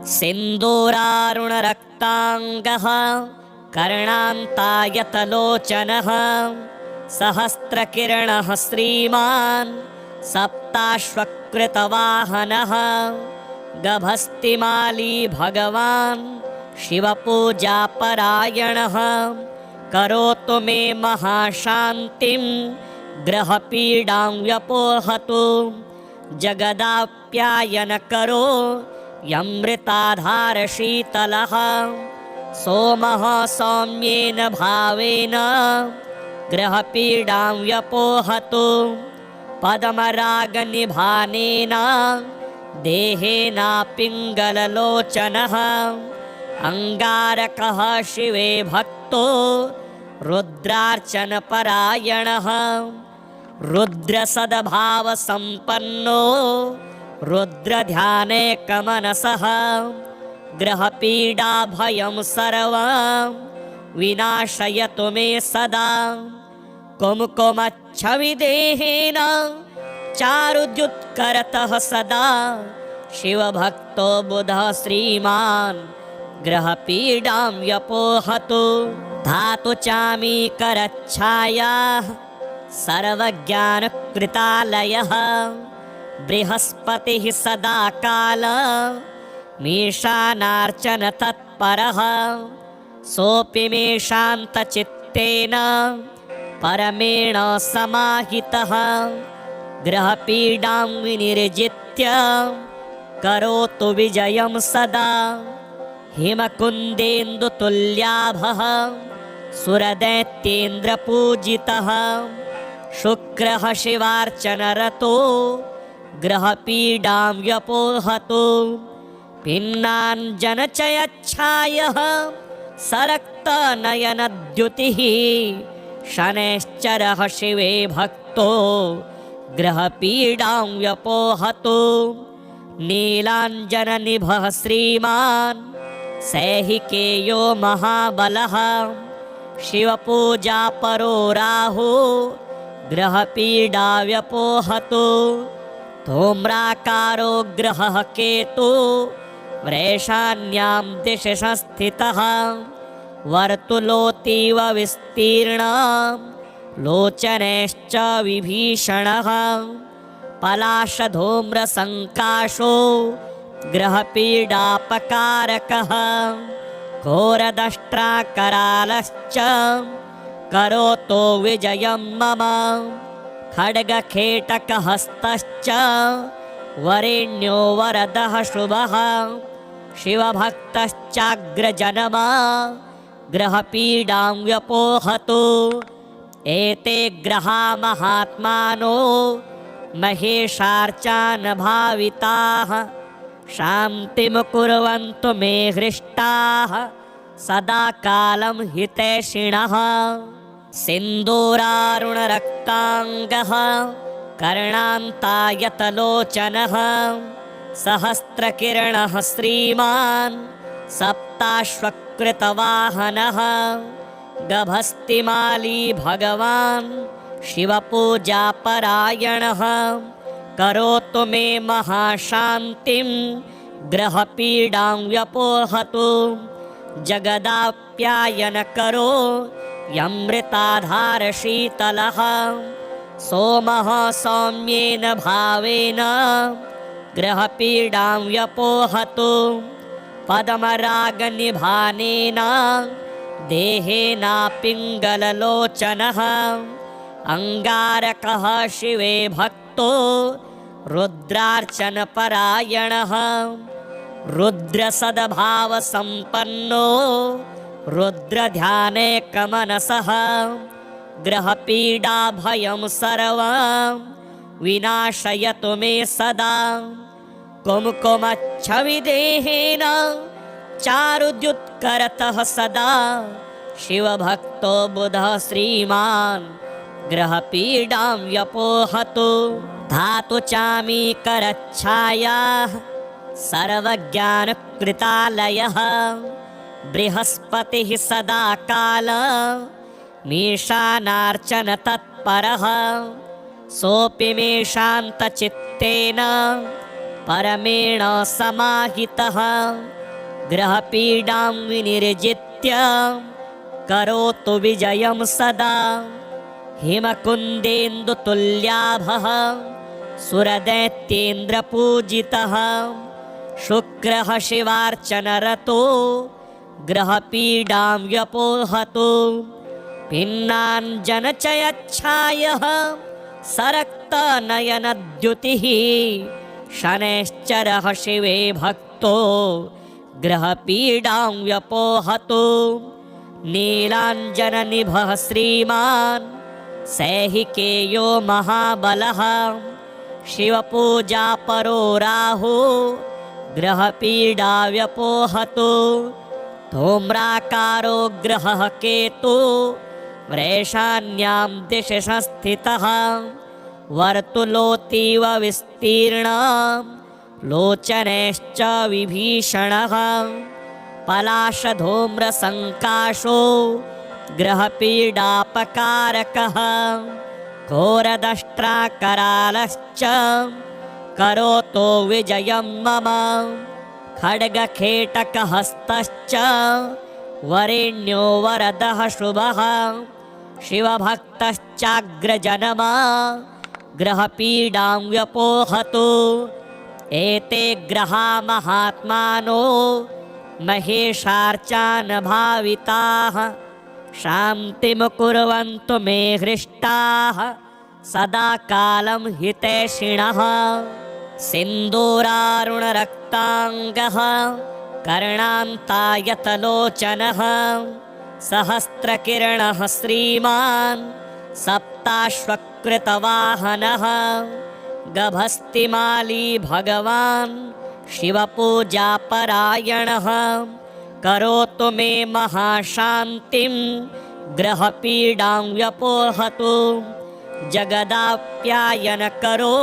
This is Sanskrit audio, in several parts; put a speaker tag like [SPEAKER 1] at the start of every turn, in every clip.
[SPEAKER 1] सिन्दूरारुणरक्ताङ्गः कर्णान्तायतलोचनः सहस्रकिरणः श्रीमान् सप्ताश्वकृतवाहनः गभस्तिमाली भगवान् शिवपूजापरायणः करोतु मे महाशान्तिं ग्रहपीडां व्यपोहतु जगदाप्यायनकरो यमृताधारशीतलः सोमः सौम्येन भावेन ग्रहपीडां व्यपोहतु पद्मरागनिभानेन देहेन पिङ्गललोचनः अङ्गारकः शिवे भक्तो रुद्रार्चनपरायणः रुद्रसद्भावसम्पन्नो रुद्रध्यानेकमनसः ग्रहपीडाभयं सर्वं विनाशयतु मे सदा कुमकुमच्छविदेहेन चारुद्युत्करतः सदा शिवभक्तो बुधः श्रीमान् ग्रहपीडां व्यपोहतु धातु चामीकरच्छायाः सर्वज्ञानकृतालयः बृहस्पतिः सदा काल मीशानार्चन तत्परः सोऽपि मे शान्तचित्तेन परमेण समाहितः ग्रहपीडां विनिर्जित्य करोतु विजयं सदा हिमकुन्देन्दुतुल्याभः सुरदैत्येन्द्रपूजितः शुक्रः शिवार्चनरतो ग्रहपीडां व्यपोहतु भिन्नाञ्जनचयच्छायः सरक्तनयनद्युतिः शनैश्चरः शिवे भक्तो ग्रहपीडां व्यपोहतु नीलाञ्जननिभः श्रीमान् सैहिकेयो महाबलः शिवपूजापरो राहु ग्रहपीडा व्यपोहतु धूम्राकारो ग्रहः केतु वृषाण्यां दिशि संस्थितः वर्तुलोतीव विस्तीर्णं लोचनैश्च विभीषणः पलाशधूम्रसङ्काशो ग्रहपीडापकारकः घोरदष्ट्राकरालश्च करोतु विजयं मम खड्गखेटकहस्तश्च वरेण्यो वरदः शुभः शिवभक्तश्चाग्रजनमा ग्रहपीडां व्यपोहतु एते ग्रहा महात्मानो महेशार्चानभाविताः शान्तिं कुर्वन्तु मे हृष्टाः सदा कालं हितैषिणः सिन्दूरारुणरक्ताङ्गः कर्णान्तायतलोचनः सहस्रकिरणः श्रीमान् सप्ताश्वकृतवाहनः गभस्तिमाली भगवान् शिवपूजापरायणः करोतु मे महाशान्तिं ग्रहपीडां व्यपोहतु जगदाप्यायनकरो यमृताधारशीतलः सोमः सौम्येन भावेन ग्रहपीडां व्यपोहतु पद्मरागनिभानेन देहेन पिङ्गललोचनः अङ्गारकः शिवे भक्तो रुद्रार्चनपरायणः रुद्रसद्भावसम्पन्नो रुद्रध्यानेकमनसः ग्रहपीडाभयं सर्वं विनाशयतु मे सदा कुमकुमच्छविदेहेन चारुद्युत्करतः सदा शिवभक्तो बुधः श्रीमान् ग्रहपीडां व्यपोहतु धातु चामीकरच्छायाः सर्वज्ञानकृतालयः बृहस्पतिः सदा काल मीशानार्चन तत्परः सोऽपि मे शान्तचित्तेन परमेण समाहितः ग्रहपीडां विनिर्जित्य करोतु विजयं सदा हिमकुन्देन्दुतुल्याभः सुरदैत्येन्द्रपूजितः शुक्रः शिवार्चनरतो ग्रहपीडां व्यपोहतु भिन्नाञ्जनचयच्छायः सरक्तनयनद्युतिः शनैश्चरः शिवे भक्तो ग्रहपीडां व्यपोहतु नीलाञ्जननिभः श्रीमान् सैहिकेयो महाबलः शिवपूजापरो राहु ग्रहपीडा व्यपोहतु धूम्राकारो ग्रहः केतु वृषाण्यां दिशि संस्थितः वर्तुलोतीव विस्तीर्णं लोचनैश्च विभीषणः पलाशधूम्रसङ्काशो ग्रहपीडापकारकः घोरदष्ट्राकरालश्च करोतो विजयं मम खड्गखेटकहस्तश्च वरेण्यो वरदः शुभः शिवभक्तश्चाग्रजनमा ग्रहपीडां व्यपोहतु एते ग्रहा महात्मानो महेशार्चान् भाविताः शान्तिं कुर्वन्तु मे हृष्टाः सदा कालं हितैषिणः सिन्दूरारुणरक्ताङ्गः कर्णान्तायतलोचनः सहस्रकिरणः श्रीमान् सप्ताश्वकृतवाहनः गभस्तिमाली भगवान् शिवपूजापरायणः करोतु मे महाशान्तिं ग्रहपीडां व्यपोहतु जगदाप्यायनकरो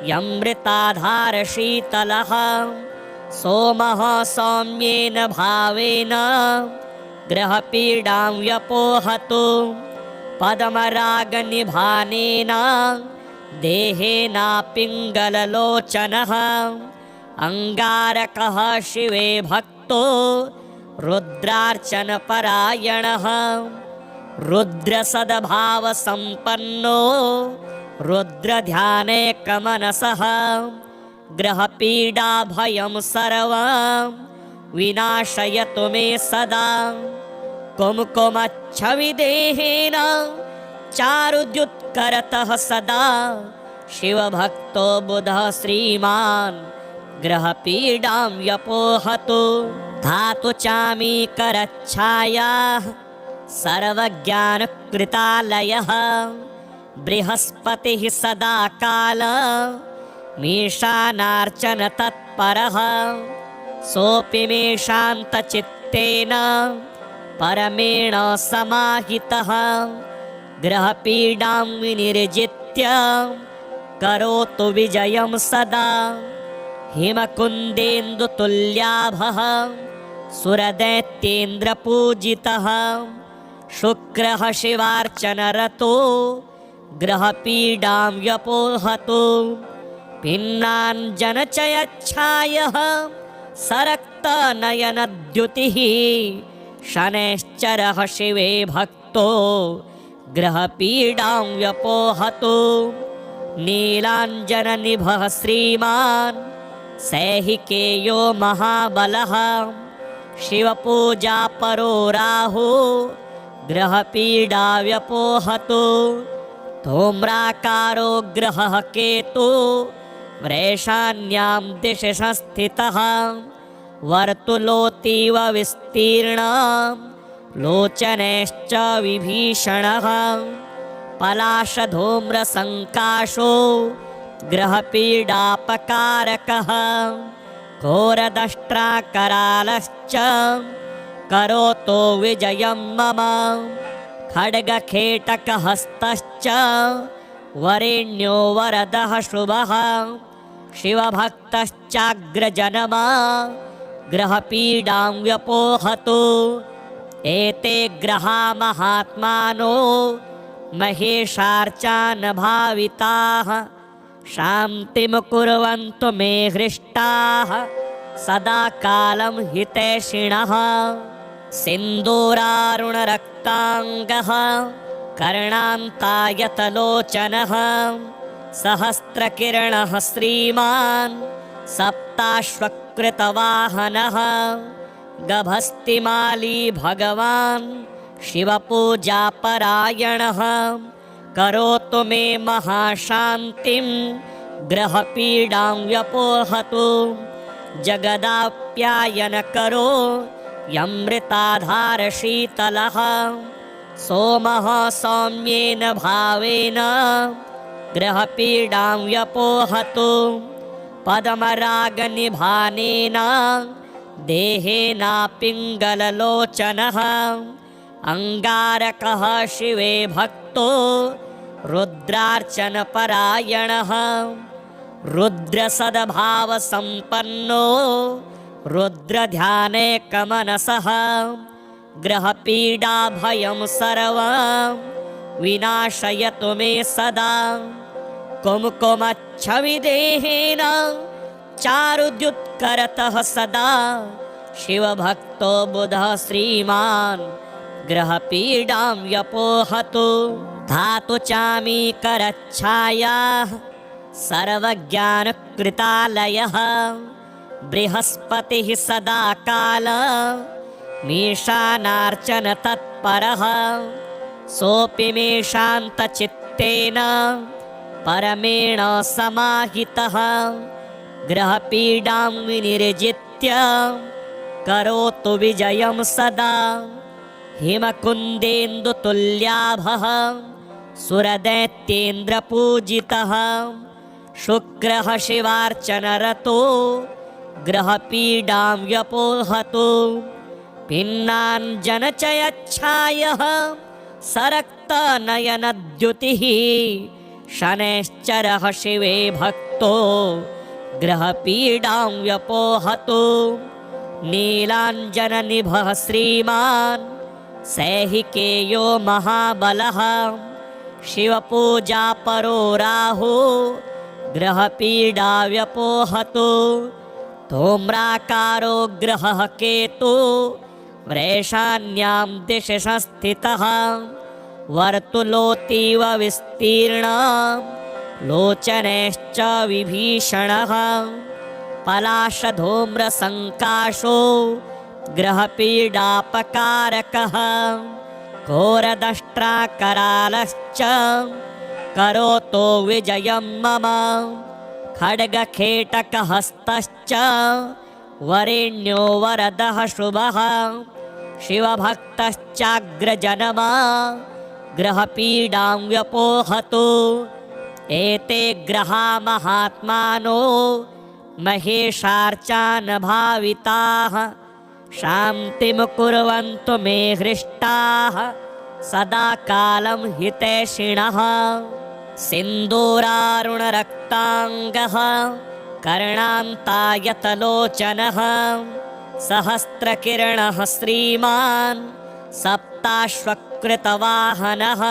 [SPEAKER 1] यमृताधारशीतलः सोमः सौम्येन भावेन ग्रहपीडां व्यपोहतु पद्मरागनिभानेन देहेनापिङ्गललोचनः अङ्गारकः शिवे भक्तो रुद्रार्चनपरायणः रुद्रसद्भावसम्पन्नो रुद्रध्यानेकमनसः ग्रहपीडाभयं सर्वं विनाशयतु मे सदा कुम्कुमच्छविदेहेन चारुद्युत्करतः सदा शिवभक्तो बुधः श्रीमान् ग्रहपीडां व्यपोहतु धातु चामीकरच्छायाः सर्वज्ञानकृतालयः बृहस्पतिः सदा काल मीशानार्चन तत्परः सोऽपि मे शान्तचित्तेन परमेण समाहितः ग्रहपीडां विनिर्जित्य करोतु विजयं सदा हिमकुन्देन्दुतुल्याभः सुरदैत्येन्द्रपूजितः शुक्रः शिवार्चनरतो ग्रहपीडां व्यपोहतु भिन्नाञ्जनचयच्छायः सरक्तनयनद्युतिः शनैश्चरः शिवे भक्तो ग्रहपीडां व्यपोहतु नीलाञ्जननिभः श्रीमान् सैहिकेयो महाबलः शिवपूजापरो राहु ग्रहपीडा व्यपोहतु धूम्राकारो ग्रहः केतु वृषाण्यां दिशि संस्थितः वर्तुलोतीव विस्तीर्णं लोचनैश्च विभीषणः पलाशधूम्रसङ्काशो ग्रहपीडापकारकः घोरदष्ट्राकरालश्च करोतो विजयं मम खड्गखेटकहस्तश्च वरेण्यो वरदः शुभः शिवभक्तश्चाग्रजनमा ग्रहपीडां व्यपोहतु एते ग्रहा महात्मानो महेशार्चान् भाविताः शान्तिं कुर्वन्तु मे हृष्टाः सदा कालं हितैषिणः सिन्दूरारुणरक्ताङ्गः कर्णान्तायतलोचनः सहस्रकिरणः श्रीमान् सप्ताश्वकृतवाहनः गभस्तिमाली भगवान् शिवपूजापरायणः करोतु मे महाशान्तिं ग्रहपीडां व्यपोहतु जगदाप्यायनकरो यमृताधारशीतलः सोमः सौम्येन भावेन ग्रहपीडां व्यपोहतु पद्मरागनिभानेन देहेनापिङ्गललोचनः अङ्गारकः शिवे भक्तो रुद्रार्चनपरायणः रुद्रसद्भावसम्पन्नो रुद्रध्यानेकमनसः ग्रहपीडाभयं सर्वं विनाशयतु मे सदा कुमकुमच्छविदेहेन चारुद्युत्करतः सदा शिवभक्तो बुधः श्रीमान् ग्रहपीडां व्यपोहतु धातु चामीकरच्छायाः सर्वज्ञानकृतालयः बृहस्पतिः सदा काल मीशानार्चन तत्परः सोऽपि मे शान्तचित्तेन परमेण समाहितः ग्रहपीडां विनिर्जित्य करोतु विजयं सदा हिमकुन्देन्दुतुल्याभः सुरदैत्येन्द्रपूजितः शुक्रः शिवार्चनरतो ग्रहपीडां व्यपोहतु पिन्नाञ्जनचयच्छायः सरक्तनयनद्युतिः शनैश्चरः शिवे भक्तो ग्रहपीडां व्यपोहतु नीलाञ्जननिभः श्रीमान् सैहिकेयो महाबलः शिवपूजापरो राहु ग्रहपीडा व्यपोहतु धूम्राकारो ग्रहः केतु वृषाण्यां दिशि संस्थितः वर्तुलोतीव विस्तीर्णं लोचनैश्च विभीषणः पलाशधूम्रसङ्काशो ग्रहपीडापकारकः घोरदष्ट्राकरालश्च करोतु विजयं मम खड्गखेटकहस्तश्च वरेण्यो वरदः शुभः शिवभक्तश्चाग्रजनमा ग्रहपीडां व्यपोहतु एते ग्रहा महात्मानो महेशार्चानभाविताः शान्तिं कुर्वन्तु मे हृष्टाः सदा कालं हितैषिणः सिन्दूरारुणरक्ताङ्गः कर्णान्तायतलोचनः सहस्रकिरणः श्रीमान् सप्ताश्वकृतवाहनः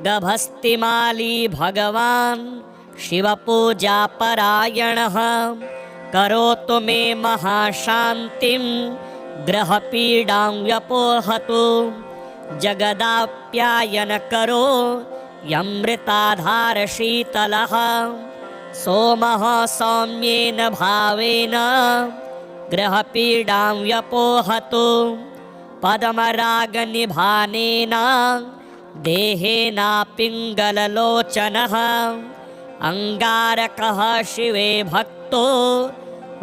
[SPEAKER 1] गभस्तिमाली भगवान् शिवपूजापरायणः करोतु मे महाशान्तिं ग्रहपीडां व्यपोहतु जगदाप्यायनकरो यमृताधारशीतलः सोमः सौम्येन भावेन ग्रहपीडां व्यपोहतु पद्मरागनिभानेन देहेनापिङ्गललोचनः अङ्गारकः शिवे भक्तो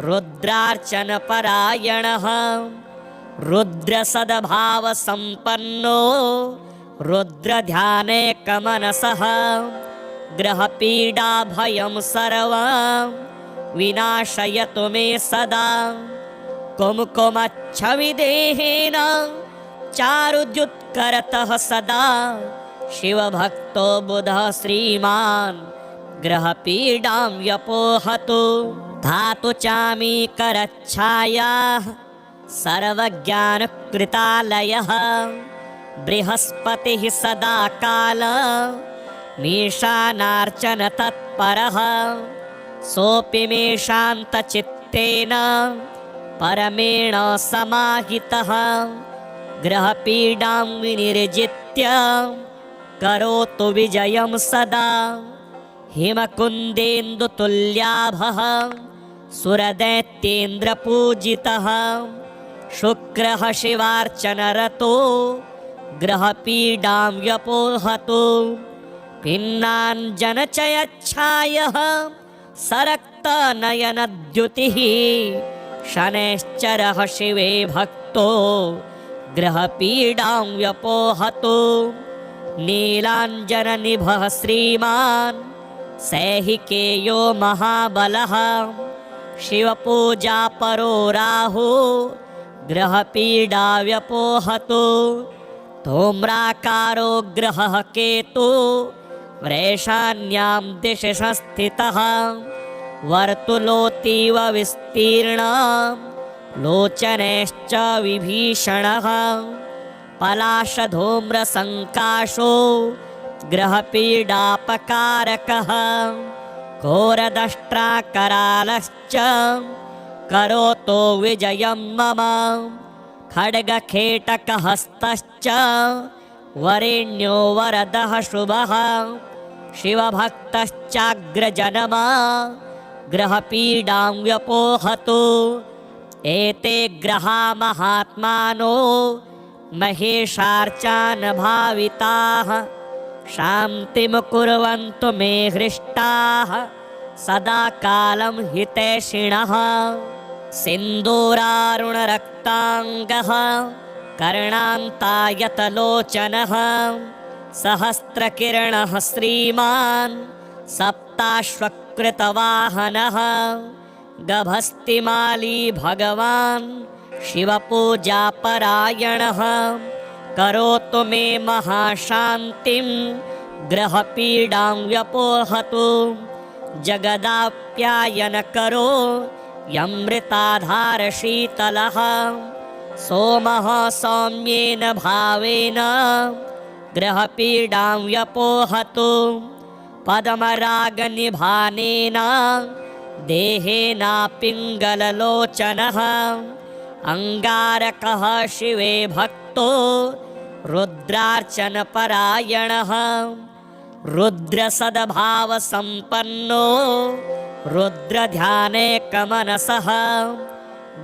[SPEAKER 1] रुद्रार्चनपरायणः रुद्रसद्भावसम्पन्नो रुद्रध्यानेकमनसः ग्रहपीडाभयं सर्वं विनाशयतु मे सदा कुमकुमच्छविदेहेन चारुद्युत्करतः सदा शिवभक्तो बुधः श्रीमान् ग्रहपीडां व्यपोहतु धातु चामीकरच्छायाः सर्वज्ञानकृतालयः बृहस्पतिः सदा काल मीशानार्चन तत्परः सोऽपि मेषान्तचित्तेन परमेण समाहितः ग्रहपीडां विनिर्जित्य करोतु विजयं सदा हिमकुन्देन्दुतुल्याभः सुरदैत्येन्द्रपूजितः शुक्रः शिवार्चनरतो ग्रहपीडां व्यपोहतु भिन्नाञ्जनचयच्छायः सरक्तनयनद्युतिः शनैश्चरः शिवे भक्तो ग्रहपीडां व्यपोहतु नीलाञ्जननिभः श्रीमान् सैहिकेयो महाबलः शिवपूजापरो राहु ग्रहपीडा व्यपोहतु धूम्राकारो ग्रहः केतु वृषाण्यां दिशि संस्थितः वर्तुलोऽतीव विस्तीर्णं लोचनैश्च विभीषणः पलाशधूम्रसङ्काशो ग्रहपीडापकारकः घोरदष्ट्राकरालश्च करोतु विजयं मम खड्गखेटकहस्तश्च वरेण्यो वरदः शुभः शिवभक्तश्चाग्रजनमा ग्रहपीडां व्यपोहतु एते ग्रहा महात्मानो महेशार्चान भाविताः शान्तिं कुर्वन्तु मे हृष्टाः सदा कालं हितैषिणः सिन्दूरारुणरक्ताङ्गः कर्णान्तायतलोचनः सहस्रकिरणः श्रीमान् सप्ताश्वकृतवाहनः गभस्तिमाली भगवान् शिवपूजापरायणः करोतु मे महाशान्तिं ग्रहपीडां व्यपोहतु जगदाप्यायनकरो यमृताधारशीतलः सोमः सौम्येन भावेन ग्रहपीडां व्यपोहतु पद्मरागनिभानेन देहेनापिङ्गललोचनः अङ्गारकः शिवे भक्तो रुद्रार्चनपरायणः रुद्रसद्भावसम्पन्नो रुद्रध्यानेकमनसः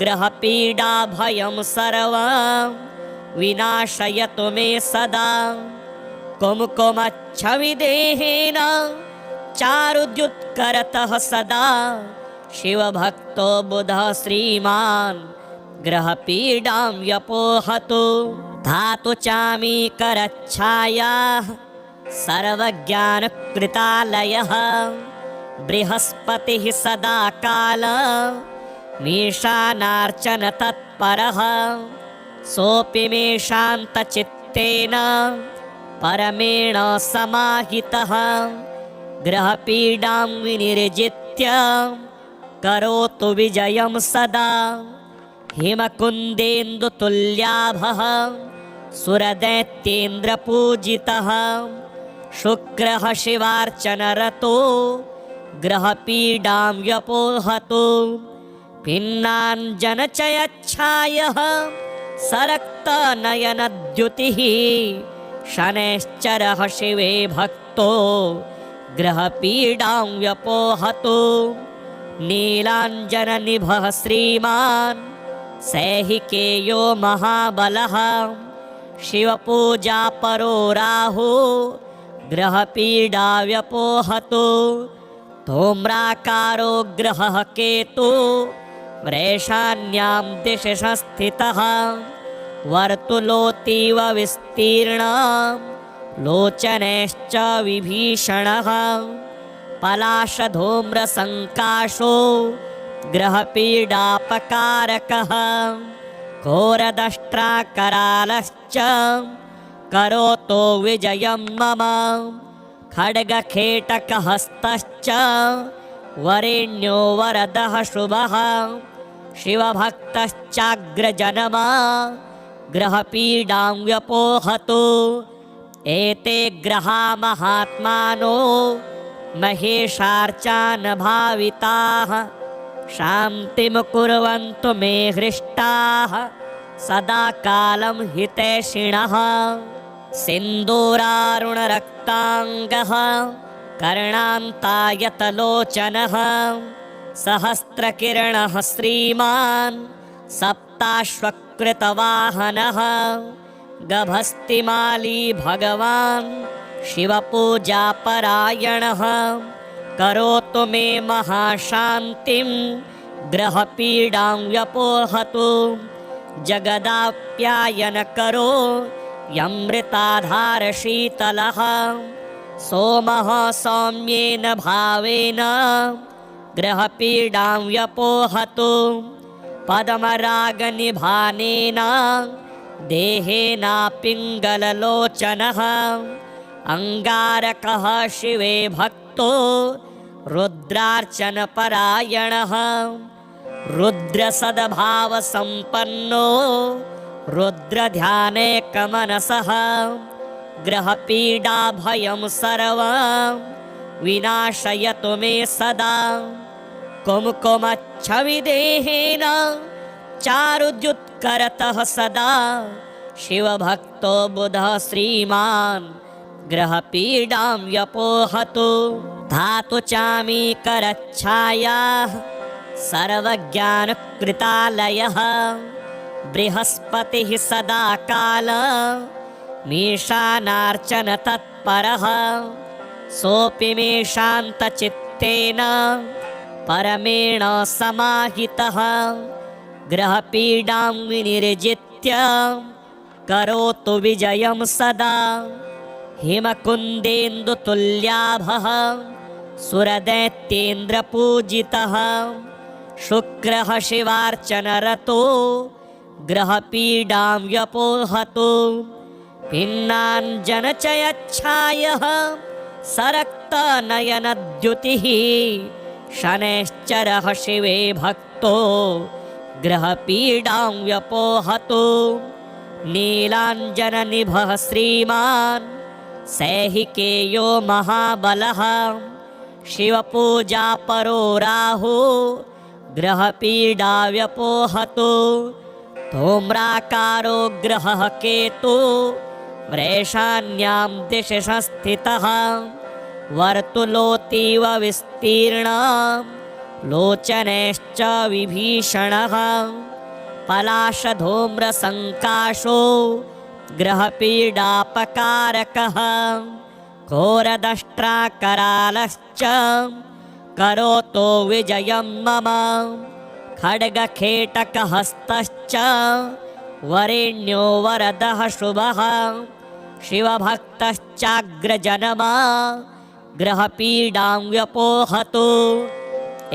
[SPEAKER 1] ग्रहपीडाभयं सर्वं विनाशयतु मे सदा कुमकुमच्छविदेहेन चारुद्युत्करतः सदा शिवभक्तो बुधः श्रीमान् ग्रहपीडां व्यपोहतु धातु चामीकरच्छायाः सर्वज्ञानकृतालयः बृहस्पतिः सदा काल मीशानार्चन तत्परः सोऽपि मेषान्तचित्तेन परमेण समाहितः ग्रहपीडां विनिर्जित्य करोतु विजयं सदा हिमकुन्देन्दुतुल्याभः सुरदैत्येन्द्रपूजितः शुक्रः शिवार्चनरतो ग्रहपीडां व्यपोहतु भिन्नाञ्जनचयच्छायः सरक्तनयनद्युतिः शनैश्चरः शिवे भक्तो ग्रहपीडां व्यपोहतु नीलाञ्जननिभः श्रीमान् सैहिकेयो महाबलः शिवपूजापरो राहु ग्रहपीडा व्यपोहतु धूम्राकारो ग्रहः केतु वृषाण्यां दिशि संस्थितः वर्तुलोऽतीव विस्तीर्णं लोचनैश्च विभीषणः पलाशधूम्रसङ्काशो ग्रहपीडापकारकः घोरदष्ट्राकरालश्च करोतु विजयं मम खड्गखेटकहस्तश्च वरेण्यो वरदः शुभः शिवभक्तश्चाग्रजनमा ग्रहपीडां व्यपोहतु एते ग्रहा महात्मानो महेशार्चान भाविताः शान्तिं कुर्वन्तु मे हृष्टाः सदा कालं हितैषिणः सिन्दूरारुणरक्ताङ्गः कर्णान्तायतलोचनः सहस्रकिरणः श्रीमान् सप्ताश्वकृतवाहनः गभस्तिमाली भगवान् शिवपूजापरायणः करोतु मे महाशान्तिं ग्रहपीडां व्यपोहतु जगदाप्यायनकरो यमृताधारशीतलः सोमः सौम्येन भावेन ग्रहपीडां व्यपोहतु पद्मरागनिभानेन देहेन पिङ्गललोचनः अङ्गारकः शिवे भक्तो रुद्रार्चनपरायणः रुद्रसद्भावसम्पन्नो रुद्रध्यानेकमनसः ग्रहपीडाभयं सर्वं विनाशयतु मे सदा कुमकुमच्छविदेहेन चारुद्युत्करतः सदा शिवभक्तो बुधः श्रीमान् ग्रहपीडां व्यपोहतु धातु चामीकरच्छायाः सर्वज्ञानकृतालयः बृहस्पतिः सदा काल मीशानार्चन तत्परः सोऽपि मे शान्तचित्तेन परमेण समाहितः ग्रहपीडां विनिर्जित्य करोतु विजयं सदा हिमकुन्देन्दुतुल्याभः सुरदैत्येन्द्रपूजितः शुक्रः शिवार्चनरतो ग्रहपीडां व्यपोहतु भिन्नाञ्जनचयच्छायः सरक्तनयनद्युतिः शनैश्चरः शिवे भक्तो ग्रहपीडां व्यपोहतु नीलाञ्जननिभः श्रीमान् सैहिकेयो महाबलः शिवपूजापरो राहु ग्रहपीडा व्यपोहतु धूम्राकारो ग्रहः केतु वृषाण्यां दिशि संस्थितः वर्तुलोतीव विस्तीर्णं लोचनैश्च विभीषणः पलाशधूम्रसङ्काशो ग्रहपीडापकारकः घोरदष्ट्राकरालश्च करोतु विजयं मम खड्गखेटकहस्तश्च वरेण्यो वरदः शुभः शिवभक्तश्चाग्रजनमा ग्रहपीडां व्यपोहतु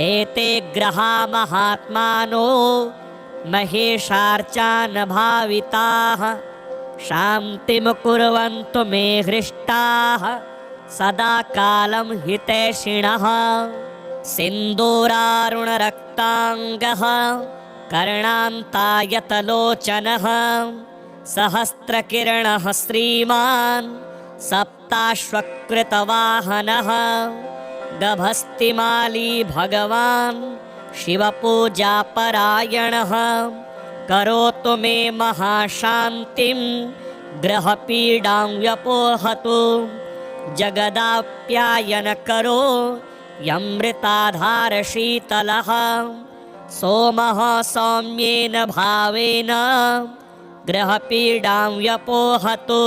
[SPEAKER 1] एते ग्रहा महात्मानो महेशार्चान भाविताः शान्तिं कुर्वन्तु मे हृष्टाः सदा कालं हितैषिणः सिन्दूरारुणरक्ताङ्गः कर्णान्तायतलोचनः सहस्रकिरणः श्रीमान् सप्ताश्वकृतवाहनः गभस्तिमाली भगवान् शिवपूजापरायणः करोतु मे महाशान्तिं ग्रहपीडां व्यपोहतु जगदाप्यायनकरो यमृताधारशीतलः सोमः सौम्येन भावेन ग्रहपीडां व्यपोहतु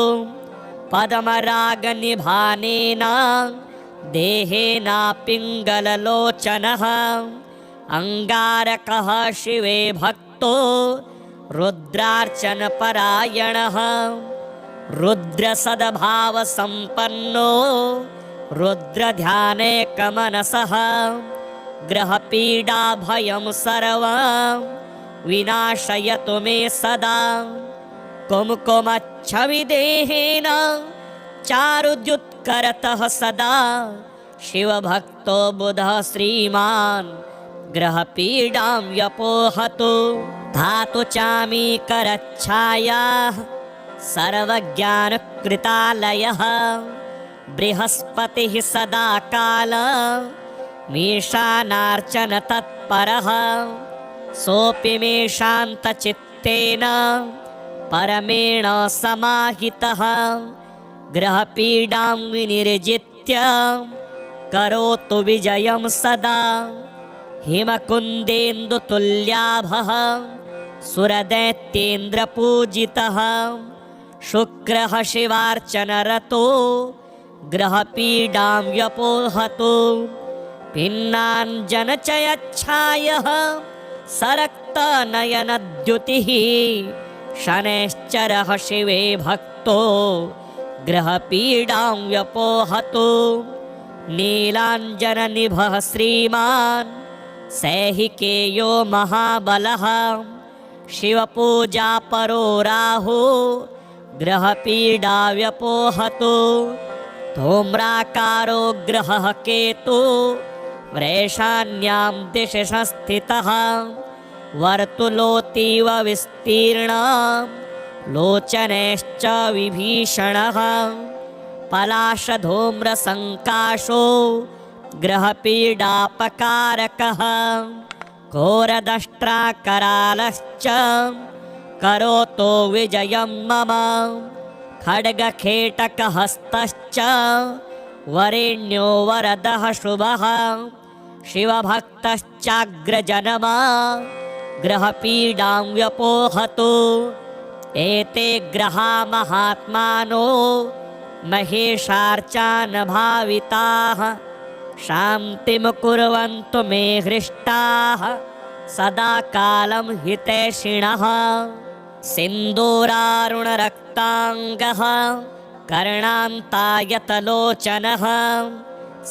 [SPEAKER 1] पद्मरागनिभानेन देहेन पिङ्गललोचनः अङ्गारकः शिवे भक्तो रुद्रार्चनपरायणः रुद्रसद्भावसम्पन्नो रुद्रध्यानेकमनसः ग्रहपीडाभयं सर्वं विनाशयतु मे सदा कुमकुमच्छविदेहेन चारुद्युत्करतः सदा शिवभक्तो बुधः श्रीमान् ग्रहपीडां व्यपोहतु धातु चामीकरच्छायाः सर्वज्ञानकृतालयः बृहस्पतिः सदा काल मीशानार्चन तत्परः सोऽपि मे शान्तचित्तेन परमेण समाहितः ग्रहपीडां विनिर्जित्य करोतु विजयं सदा हिमकुन्देन्दुतुल्याभः सुरदैत्येन्द्रपूजितः शुक्रः शिवार्चनरतो ग्रहपीडां व्यपोहतु भिन्नाञ्जनचयच्छायः सरक्तनयनद्युतिः शनैश्चरः शिवे भक्तो ग्रहपीडां व्यपोहतु नीलाञ्जननिभः श्रीमान् सैहिकेयो महाबलः शिवपूजापरो राहु ग्रहपीडा व्यपोहतु धूम्राकारो ग्रहः केतु वृषाण्यां दिशि संस्थितः वर्तुलोतीव विस्तीर्णं लोचनैश्च विभीषणः पलाशधूम्रसङ्काशो ग्रहपीडापकारकः घोरदष्ट्राकरालश्च करोतो विजयं मम खड्गखेटकहस्तश्च वरेण्यो वरदः शुभः शिवभक्तश्चाग्रजनमा ग्रहपीडां व्यपोहतु एते ग्रहा महात्मानो महेशार्चान भाविताः शान्तिं कुर्वन्तु मे हृष्टाः सदा कालं हितैषिणः सिन्दूरारुणरक्ताङ्गः कर्णान्तायतलोचनः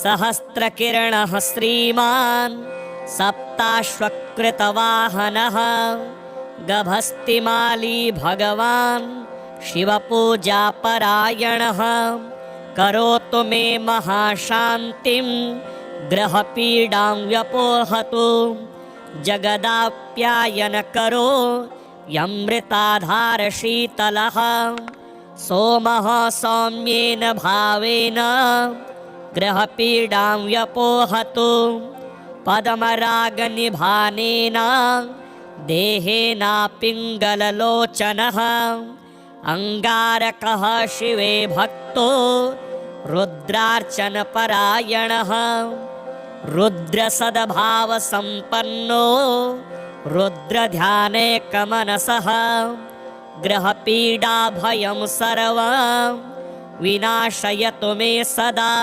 [SPEAKER 1] सहस्रकिरणः श्रीमान् सप्ताश्वकृतवाहनः गभस्तिमाली भगवान् शिवपूजापरायणः करोतु मे महाशान्तिं ग्रहपीडां व्यपोहतु जगदाप्यायनकरो यमृताधारशीतलः सोमः सौम्येन भावेन ग्रहपीडां व्यपोहतु पद्मरागनिभानेन देहेना पिङ्गललोचनः अङ्गारकः शिवे भक्तो रुद्रार्चनपरायणः रुद्रसद्भावसम्पन्नो रुद्रध्यानेकमनसः ग्रहपीडाभयं सर्वं विनाशयतु मे सदा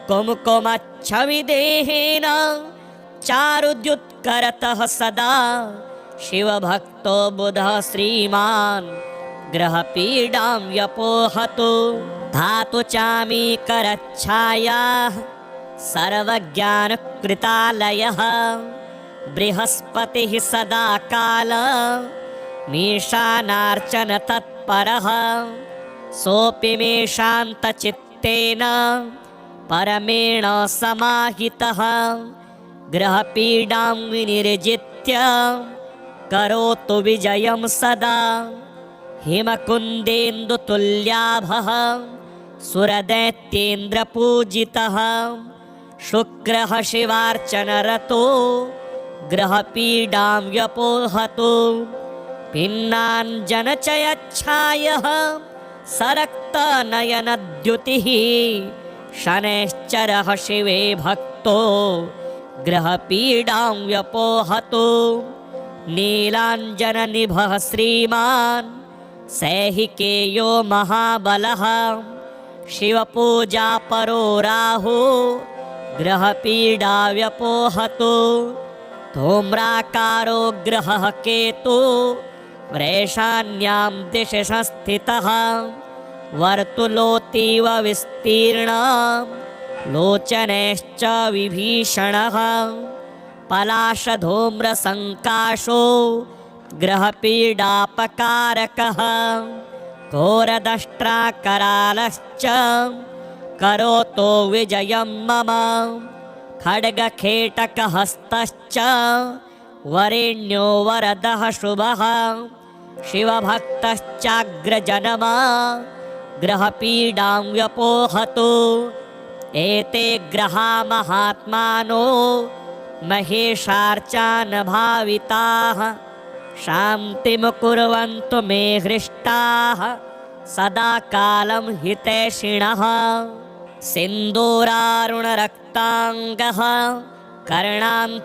[SPEAKER 1] कुमकुमच्छविदेहेन चारुद्युत्करतः सदा शिवभक्तो बुधः श्रीमान् ग्रहपीडां व्यपोहतु धातु चामीकरच्छायाः सर्वज्ञानकृतालयः बृहस्पतिः सदा काल मीशानार्चन तत्परः सोऽपि मे शान्तचित्तेन परमेण समाहितः ग्रहपीडां विनिर्जित्य करोतु विजयं सदा हिमकुन्देन्दुतुल्याभः सुरदैत्येन्द्रपूजितः शुक्रः शिवार्चनरतो ग्रहपीडां व्यपोहतु भिन्नाञ्जनचयच्छायः सरक्तनयनद्युतिः शनैश्चरः शिवे भक्तो ग्रहपीडां व्यपोहतु नीलाञ्जननिभः श्रीमान् सैहिकेयो महाबलः शिवपूजापरो राहु ग्रहपीडा व्यपोहतु धूम्राकारो ग्रहः केतु वृषाण्यां दिशि संस्थितः वर्तुलोतीव विस्तीर्णं लोचनैश्च विभीषणः पलाशधूम्रसङ्काशो ग्रहपीडापकारकः घोरदष्ट्राकरालश्च करोतो विजयं मम खड्गखेटकहस्तश्च वरेण्यो वरदः शुभः शिवभक्तश्चाग्रजनमा ग्रहपीडां व्यपोहतु एते ग्रहा महात्मानो महेशार्चान भाविताः शान्तिं कुर्वन्तु मे हृष्टाः सदा कालं हितैषिणः सिन्दूरारुणरक्ताङ्गः कर्णान्तायतलोचनः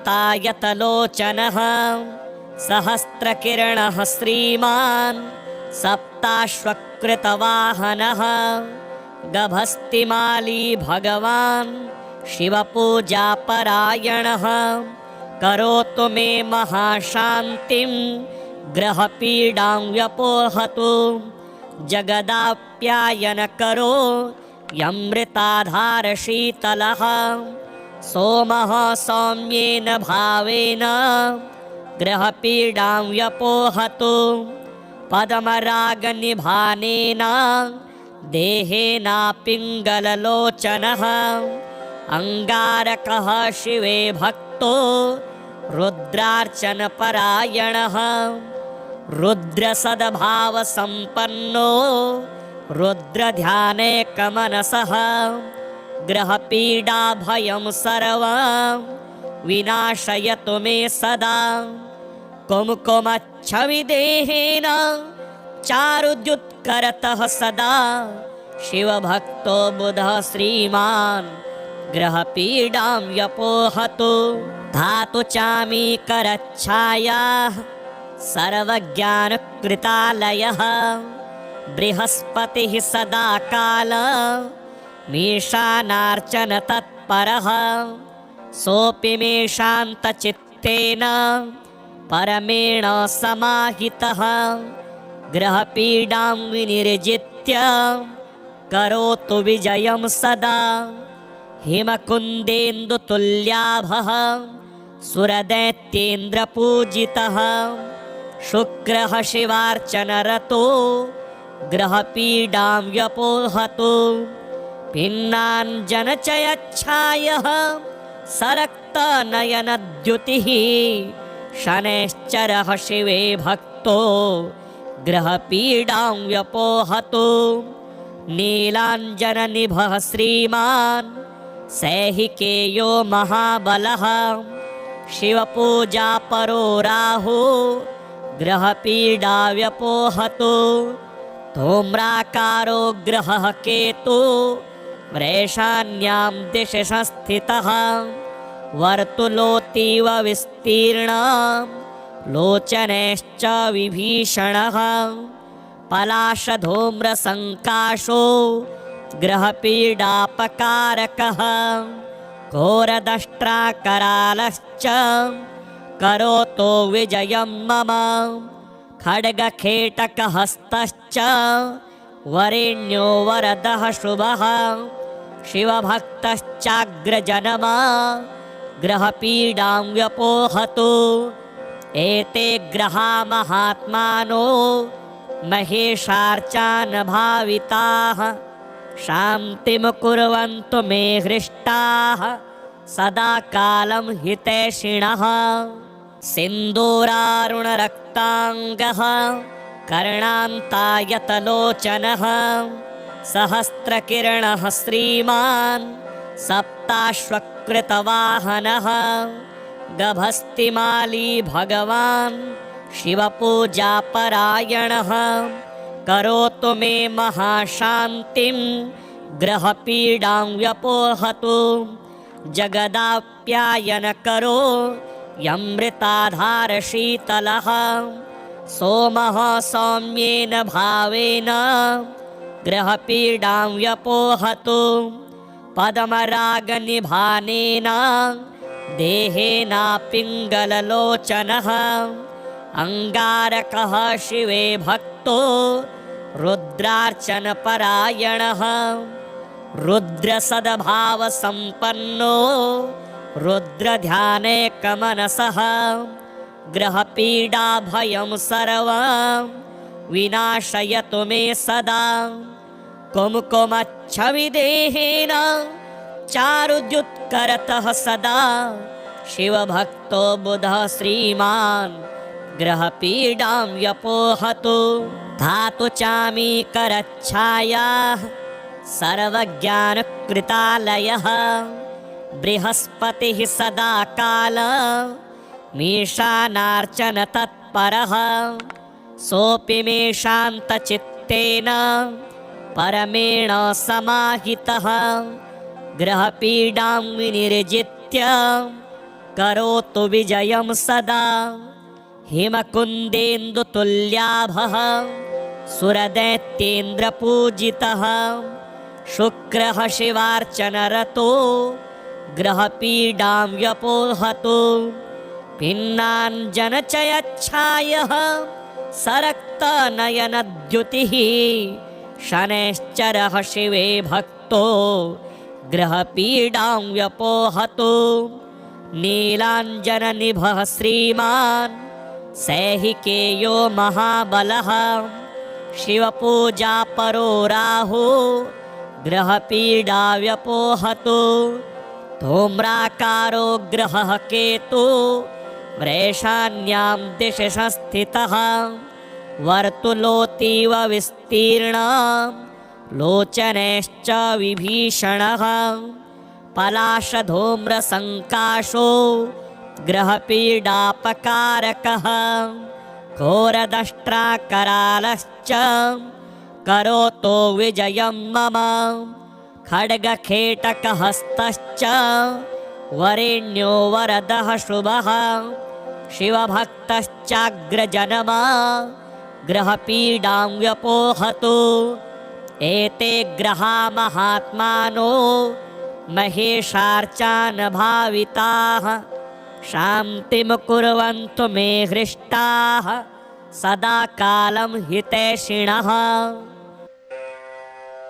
[SPEAKER 1] सहस्रकिरणः श्रीमान् सप्ताश्वकृतवाहनः गभस्तिमाली भगवान् शिवपूजापरायणः करोतु मे महाशान्तिं ग्रहपीडां व्यपोहतु जगदाप्यायनकरो यमृताधारशीतलः सोमः सौम्येन भावेन ग्रहपीडां व्यपोहतु पद्मरागनिभानेन देहेनापिङ्गललोचनः अङ्गारकः शिवे भक्तो रुद्रार्चनपरायणः रुद्रसद्भावसम्पन्नो रुद्रध्यानेकमनसः ग्रहपीडाभयं सर्वं विनाशयतु मे सदा कुमकुमच्छविदेहेन चारुद्युत्करतः सदा शिवभक्तो बुधः श्रीमान् ग्रहपीडां व्यपोहतु धातु चामीकरच्छायाः सर्वज्ञानकृतालयः बृहस्पतिः सदा काल मीशानार्चन तत्परः सोऽपि मे शान्तचित्तेन परमेण समाहितः ग्रहपीडां विनिर्जित्य करोतु विजयं सदा हिमकुन्देन्दुतुल्याभः सुरदैत्येन्द्रपूजितः शुक्रः शिवार्चनरतो ग्रहपीडां व्यपोहतु भिन्नाञ्जनचयच्छायः सरक्तनयनद्युतिः शनैश्चरः शिवे भक्तो ग्रहपीडां व्यपोहतु नीलाञ्जननिभः श्रीमान् सैहिकेयो महाबलः शिवपूजापरो राहु ग्रहपीडा व्यपोहतु धूम्राकारो ग्रहः केतु वृषाण्यां दिशि संस्थितः वर्तुलोतीव विस्तीर्णं लोचनैश्च विभीषणः पलाशधूम्रसङ्काशो ग्रहपीडापकारकः घोरदष्ट्राकरालश्च करोतु विजयं मम खड्गखेटकहस्तश्च वरेण्यो वरदः शुभः शिवभक्तश्चाग्रजनमा ग्रहपीडां व्यपोहतु एते ग्रहा महात्मानो महेशार्चान भाविताः शान्तिं कुर्वन्तु मे हृष्टाः सदा कालं हितैषिणः सिन्दूरारुणरक्ताङ्गः कर्णान्तायतलोचनः सहस्रकिरणः श्रीमान् सप्ताश्वकृतवाहनः गभस्तिमाली भगवान् शिवपूजापरायणः करोतु मे महाशान्तिं ग्रहपीडां व्यपोहतु जगदाप्यायनकरो यमृताधारशीतलः सोमः सौम्येन भावेन ग्रहपीडां व्यपोहतु पद्मरागनिभानेन देहेनापिङ्गललोचनः अङ्गारकः शिवे भक्तो रुद्रार्चनपरायणः रुद्रसद्भावसम्पन्नो रुद्रध्यानेकमनसः ग्रहपीडाभयं सर्वं विनाशयतु मे सदा कुमकुमच्छविदेहेन चारुद्युत्करतः सदा शिवभक्तो बुधः श्रीमान् ग्रहपीडां व्यपोहतु। धातु चामीकरच्छायाः सर्वज्ञानकृतालयः बृहस्पतिः सदा काल मीशानार्चन तत्परः सोऽपि मे शान्तचित्तेन परमेण समाहितः ग्रहपीडां विनिर्जित्य करोतु विजयं सदा। हिमकुन्देन्दुतुल्याभः सुरदैत्येन्द्रपूजितः शुक्रः शिवार्चनरतो ग्रहपीडां व्यपोहतु। भिन्नाञ्जनचयच्छायः सरक्तनयनद्युतिः शनैश्चरः शिवे भक्तो ग्रहपीडां व्यपोहतु। नीलाञ्जननिभः श्रीमान् सैहिकेयो महाबलः शिवपूजापरो राहु ग्रहपीडा व्यपोहतु। धूम्राकारो ग्रहः केतु वृषाण्यां दिशि संस्थितः वर्तुलोऽतीव विस्तीर्णं लोचनैश्च विभीषणः पलाशधूम्रसङ्काशो ग्रहपीडापकारकः घोरदष्ट्राकरालश्च करोतो विजयं मम खड्गखेटकहस्तश्च वरेण्यो वरदः शुभः शिवभक्तश्चाग्रजनमा ग्रहपीडां व्यपोहतु। एते ग्रहा महात्मानो महेशार्चान भाविताः शान्तिं कुर्वन्तु मे हृष्टाः सदा कालं हितैषिणः।